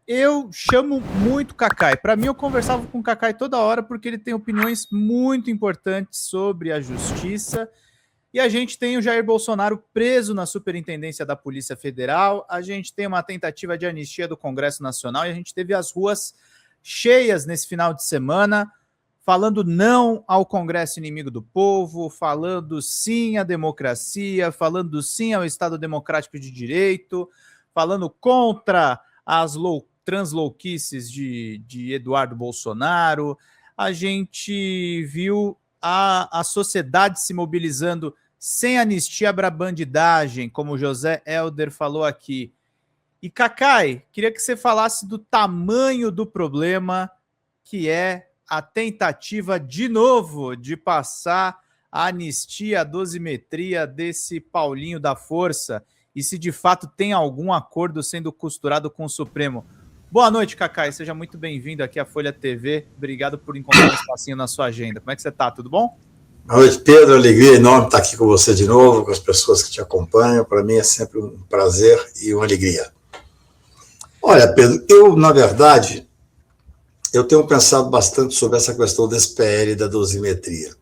Eu chamo muito Cacai. Para mim, eu conversava com o Cacai toda hora porque ele tem opiniões muito importantes sobre a justiça. E a gente tem o Jair Bolsonaro preso na Superintendência da Polícia Federal, a gente tem uma tentativa de anistia do Congresso Nacional e a gente teve as ruas cheias nesse final de semana, falando não ao Congresso inimigo do povo, falando sim à democracia, falando sim ao Estado Democrático de Direito, falando contra as translouquices de Eduardo Bolsonaro. A gente viu a sociedade se mobilizando sem anistia para bandidagem, como o José Helder falou aqui. E, Cacai, queria que você falasse do tamanho do problema, que é a tentativa, de novo, de passar a anistia, a dosimetria desse Paulinho da Força, e se de fato tem algum acordo sendo costurado com o Supremo. Boa noite, Cacai. Seja muito bem-vindo aqui à Folha TV. Obrigado por encontrar um espacinho na sua agenda. Como é que você está? Tudo bom? Boa noite, Pedro. Alegria enorme estar aqui com você de novo, com as pessoas que te acompanham. Para mim é sempre um prazer e uma alegria. Olha, Pedro, eu, na verdade, eu tenho pensado bastante sobre essa questão desse PL da dosimetria.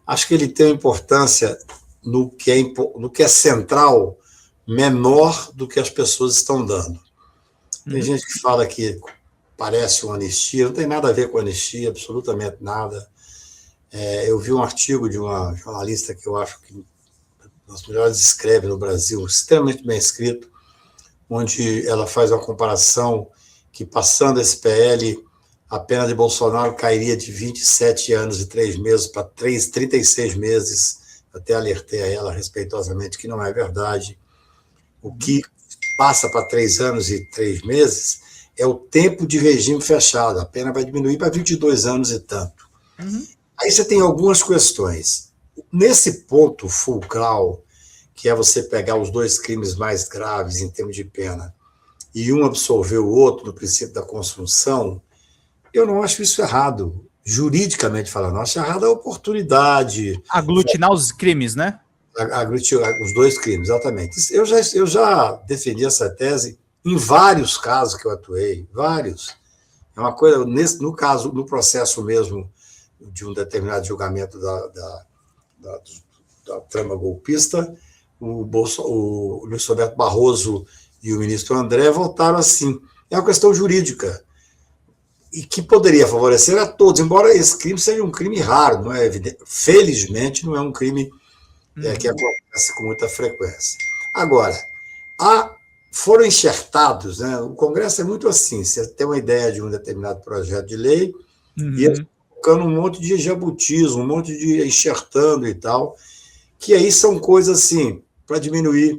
Acho que ele tem uma importância no que é central, menor do que as pessoas estão dando. Tem gente que fala que parece uma anistia, não tem nada a ver com anistia, absolutamente nada. Eu vi um artigo de uma jornalista que eu acho que das melhores escreve no Brasil, extremamente bem escrito, onde ela faz uma comparação que, passando esse PL, a pena de Bolsonaro cairia de 27 anos e 3 meses para 36 meses. Até alertei a ela respeitosamente que não é verdade. O que passa para 3 anos e 3 meses é o tempo de regime fechado. A pena vai diminuir para 22 anos e tanto. Aí você tem algumas questões. Nesse ponto fulcral, que é você pegar os dois crimes mais graves em termos de pena e um absolver o outro no princípio da consunção, eu não acho isso errado. Juridicamente falando, eu acho errado a oportunidade. Aglutinar os crimes, né? Os dois crimes, exatamente. Eu já defendi essa tese em vários casos que eu atuei, vários. É uma coisa, no caso, no processo mesmo de um determinado julgamento da trama golpista, o Luiz Roberto Barroso e o ministro André votaram assim. É uma questão jurídica e que poderia favorecer a todos, embora esse crime seja um crime raro, não é evidente. Felizmente, não é um crime que acontece com muita frequência. Agora, foram enxertados, né? O Congresso é muito assim, você tem uma ideia de um determinado projeto de lei e eles colocando um monte de jabutismo, um monte de enxertando e tal, que aí são coisas assim, para diminuir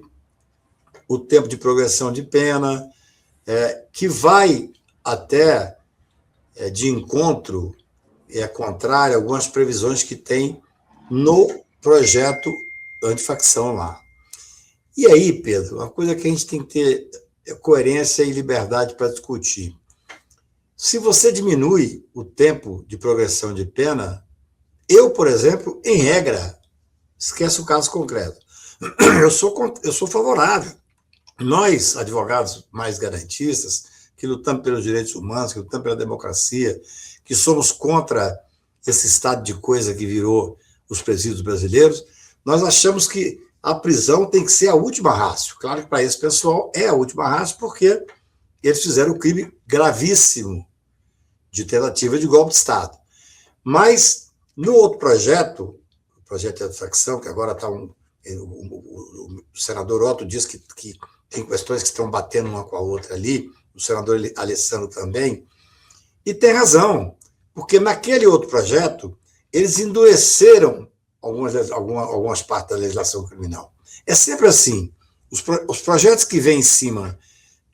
o tempo de progressão de pena, que vai até de encontro, contrário a algumas previsões que tem no projeto antifacção lá. E aí, Pedro, uma coisa que a gente tem que ter coerência e liberdade para discutir. Se você diminui o tempo de progressão de pena, eu, por exemplo, em regra, esquece o caso concreto, eu sou favorável. Nós, advogados mais garantistas, que lutamos pelos direitos humanos, que lutamos pela democracia, que somos contra esse estado de coisa que virou os presídios brasileiros, nós achamos que a prisão tem que ser a última rácio. Claro que para esse pessoal é a última rácio, porque eles fizeram um crime gravíssimo de tentativa de golpe de Estado. Mas, no outro projeto, o projeto de antifacção, que agora está o senador Otto diz que tem questões que estão batendo uma com a outra ali, o senador Alessandro também, e tem razão, porque naquele outro projeto, eles endureceram algumas partes da legislação criminal. É sempre assim, os projetos que vêm em cima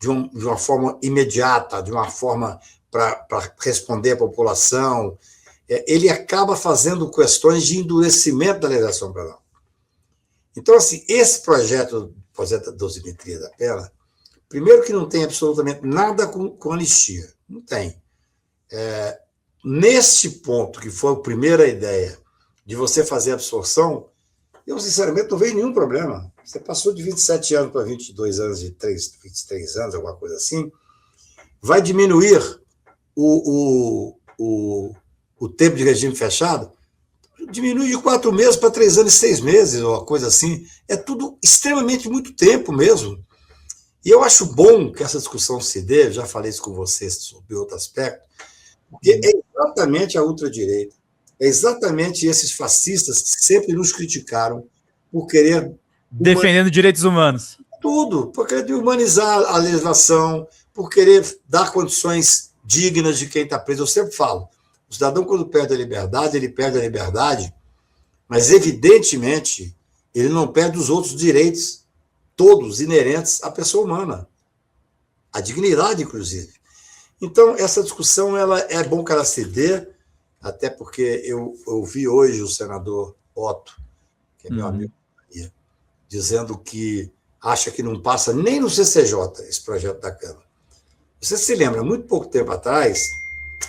de uma forma imediata, de uma forma para responder à população, ele acaba fazendo questões de endurecimento da legislação penal. Então, assim, esse projeto da dosimetria da pena, primeiro que não tem absolutamente nada com anistia, não tem. Neste ponto, que foi a primeira ideia de você fazer absorção, eu, sinceramente, não vejo nenhum problema. Você passou de 27 anos para 22 anos e 23 anos, alguma coisa assim, vai diminuir o tempo de regime fechado? Diminui de 4 meses para 3 anos e 6 meses, ou uma coisa assim. É tudo extremamente muito tempo mesmo. E eu acho bom que essa discussão se dê, já falei isso com vocês sobre outro aspecto, porque é exatamente a ultradireita, é exatamente esses fascistas que sempre nos criticaram por querer... Defendendo direitos humanos. Tudo, por querer humanizar a legislação, por querer dar condições dignas de quem está preso. Eu sempre falo, o cidadão, quando perde a liberdade, ele perde a liberdade, mas, evidentemente, ele não perde os outros direitos, todos inerentes à pessoa humana. A dignidade, inclusive. Então, essa discussão é bom que ela se dê, até porque eu ouvi hoje o senador Otto, que é meu amigo, dizendo que acha que não passa nem no CCJ esse projeto da Câmara. Você se lembra, muito pouco tempo atrás,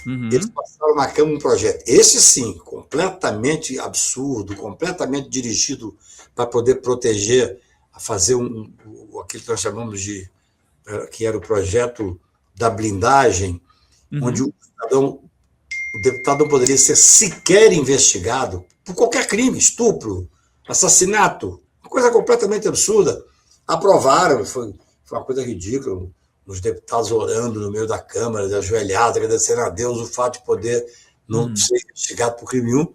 eles passaram na Câmara um projeto, esse sim, completamente absurdo, completamente dirigido para poder proteger, a fazer aquilo que nós chamamos de, que era o projeto da blindagem, onde o deputado não poderia ser sequer investigado por qualquer crime, estupro, assassinato, uma coisa completamente absurda. Aprovaram, foi uma coisa ridícula, os deputados orando no meio da Câmara, ajoelhados, agradecendo a Deus o fato de poder não ser investigado por crime nenhum.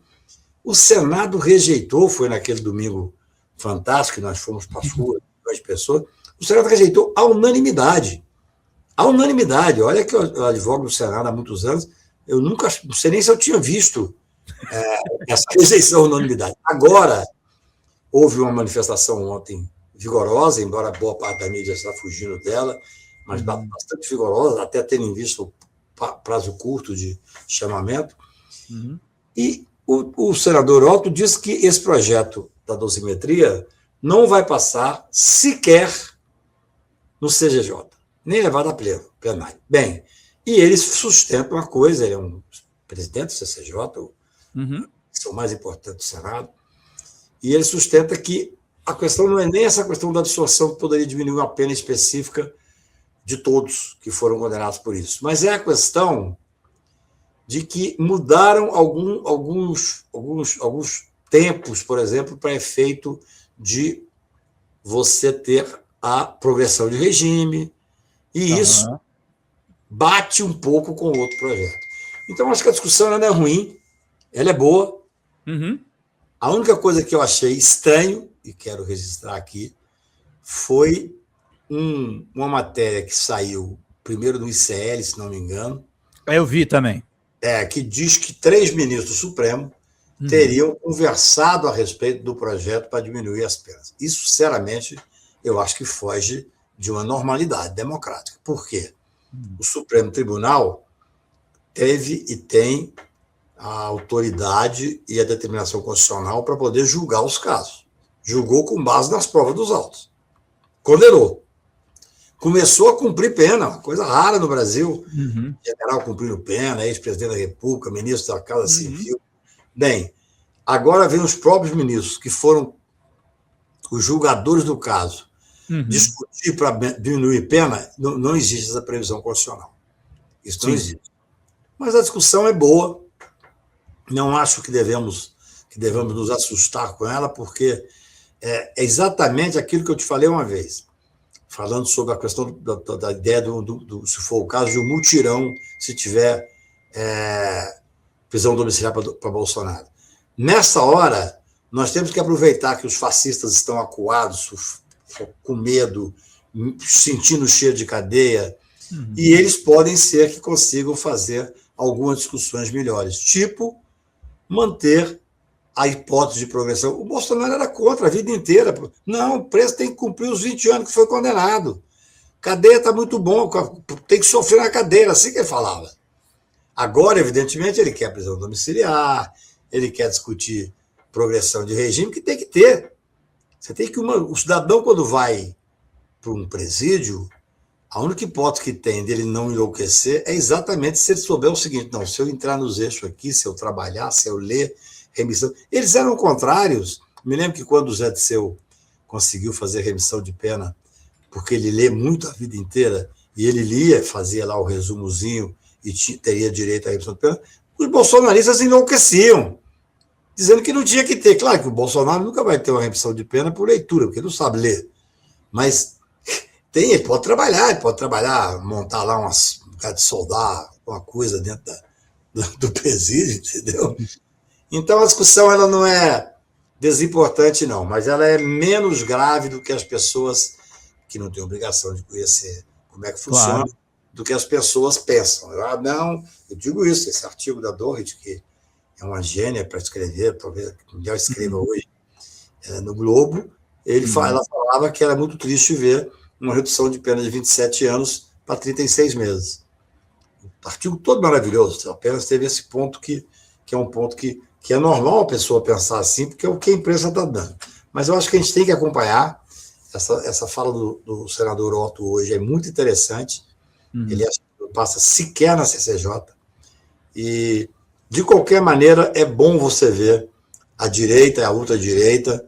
O Senado rejeitou, foi naquele domingo fantástico, que nós fomos para a rua, 2 pessoas, o Senado rejeitou a unanimidade. A unanimidade. Olha que eu advogo no Senado há muitos anos, eu nunca, não sei nem se eu tinha visto essa rejeição à unanimidade. Agora, houve uma manifestação ontem vigorosa, embora boa parte da mídia está fugindo dela, mas bastante vigorosa, até tendo visto o prazo curto de chamamento. E o senador Otto disse que esse projeto da dosimetria não vai passar sequer no CGJ, nem levado a plenário. Bem, e ele sustenta uma coisa, ele é um presidente do CCJ, que é o mais importante do Senado, e ele sustenta que a questão não é nem essa questão da distorção que poderia diminuir uma pena específica de todos que foram condenados por isso, mas é a questão de que mudaram alguns tempos, por exemplo, para efeito de você ter a progressão de regime, e isso bate um pouco com o outro projeto. Então, acho que a discussão não é ruim, ela é boa. A única coisa que eu achei estranho, e quero registrar aqui, foi uma matéria que saiu primeiro no ICL, se não me engano. Eu vi também. Que diz que 3 ministros do Supremo teriam conversado a respeito do projeto para diminuir as penas. Isso, sinceramente, eu acho que foge de uma normalidade democrática. Por quê? O Supremo Tribunal teve e tem a autoridade e a determinação constitucional para poder julgar os casos. Julgou com base nas provas dos autos. Condenou. Começou a cumprir pena, uma coisa rara no Brasil. General cumprindo pena, ex-presidente da República, ministro da Casa Civil. Bem, agora vem os próprios ministros, que foram os julgadores do caso, discutir para diminuir pena. Não existe essa previsão constitucional. Isso não existe. Mas a discussão é boa. Não acho que devemos nos assustar com ela, porque é exatamente aquilo que eu te falei uma vez, falando sobre a questão da ideia se for o caso, de um mutirão, se tiver prisão domiciliar para Bolsonaro. Nessa hora, nós temos que aproveitar que os fascistas estão acuados, com medo, sentindo o cheiro de cadeia, e eles podem ser que consigam fazer algumas discussões melhores, tipo manter a hipótese de progressão. O Bolsonaro era contra a vida inteira. Não, o preso tem que cumprir os 20 anos que foi condenado. Cadeia está muito bom, tem que sofrer na cadeia, assim que ele falava. Agora, evidentemente, ele quer prisão domiciliar, ele quer discutir progressão de regime, que tem que ter. Você tem que o cidadão, quando vai para um presídio, a única hipótese que tem dele não enlouquecer é exatamente se ele souber o seguinte: não, se eu entrar nos eixos aqui, se eu trabalhar, se eu ler, remissão. Eles eram contrários. Me lembro que quando o Zé Disseu conseguiu fazer remissão de pena, porque ele lê muito a vida inteira, e ele lia, fazia lá o resumozinho e teria direito à redução de pena, os bolsonaristas enlouqueciam, dizendo que não tinha que ter. Claro que o Bolsonaro nunca vai ter uma redução de pena por leitura, porque ele não sabe ler. Mas ele pode trabalhar, montar lá um lugar de soldar, uma coisa dentro do presídio, entendeu? Então a discussão ela não é desimportante, não, mas ela é menos grave do que as pessoas que não têm obrigação de conhecer como é que funciona, claro, do que as pessoas pensam. Não, eu digo isso, esse artigo da Dorrit, que é uma gênia para escrever, talvez já escreva hoje no Globo, ela falava que era muito triste ver uma redução de pena de 27 anos para 36 meses. Artigo todo maravilhoso, apenas teve esse ponto que é um ponto que é normal a pessoa pensar assim, porque é o que a imprensa está dando. Mas eu acho que a gente tem que acompanhar. Essa fala do senador Otto hoje é muito interessante. Ele não passa sequer na CCJ. E, de qualquer maneira, é bom você ver a direita, a ultradireita,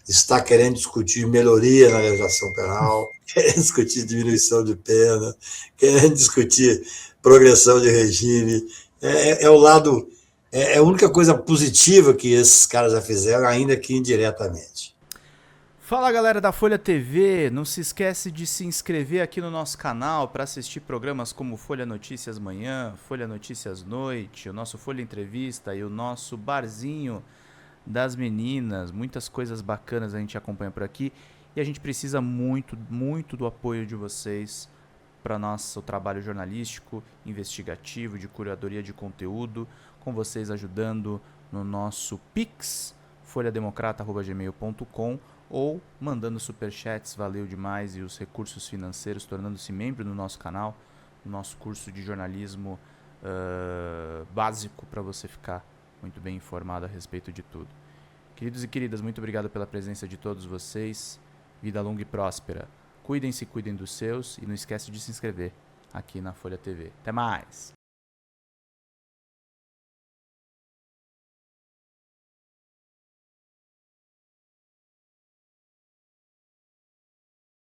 está querendo discutir melhoria na legislação penal, querendo discutir diminuição de pena, querendo discutir progressão de regime. É o lado... É a única coisa positiva que esses caras já fizeram, ainda que indiretamente. Fala, galera da Folha TV, não se esquece de se inscrever aqui no nosso canal para assistir programas como Folha Notícias Manhã, Folha Notícias Noite, o nosso Folha Entrevista e o nosso Barzinho das Meninas. Muitas coisas bacanas a gente acompanha por aqui e a gente precisa muito, muito do apoio de vocês para nosso trabalho jornalístico, investigativo, de curadoria de conteúdo, com vocês ajudando no nosso Pix, folhademocrata@gmail.com, ou mandando superchats, valeu demais, e os recursos financeiros, tornando-se membro do nosso canal, no nosso curso de jornalismo básico, para você ficar muito bem informado a respeito de tudo. Queridos e queridas, muito obrigado pela presença de todos vocês, vida longa e próspera. Cuidem-se, cuidem dos seus, e não esquece de se inscrever aqui na Folha TV. Até mais!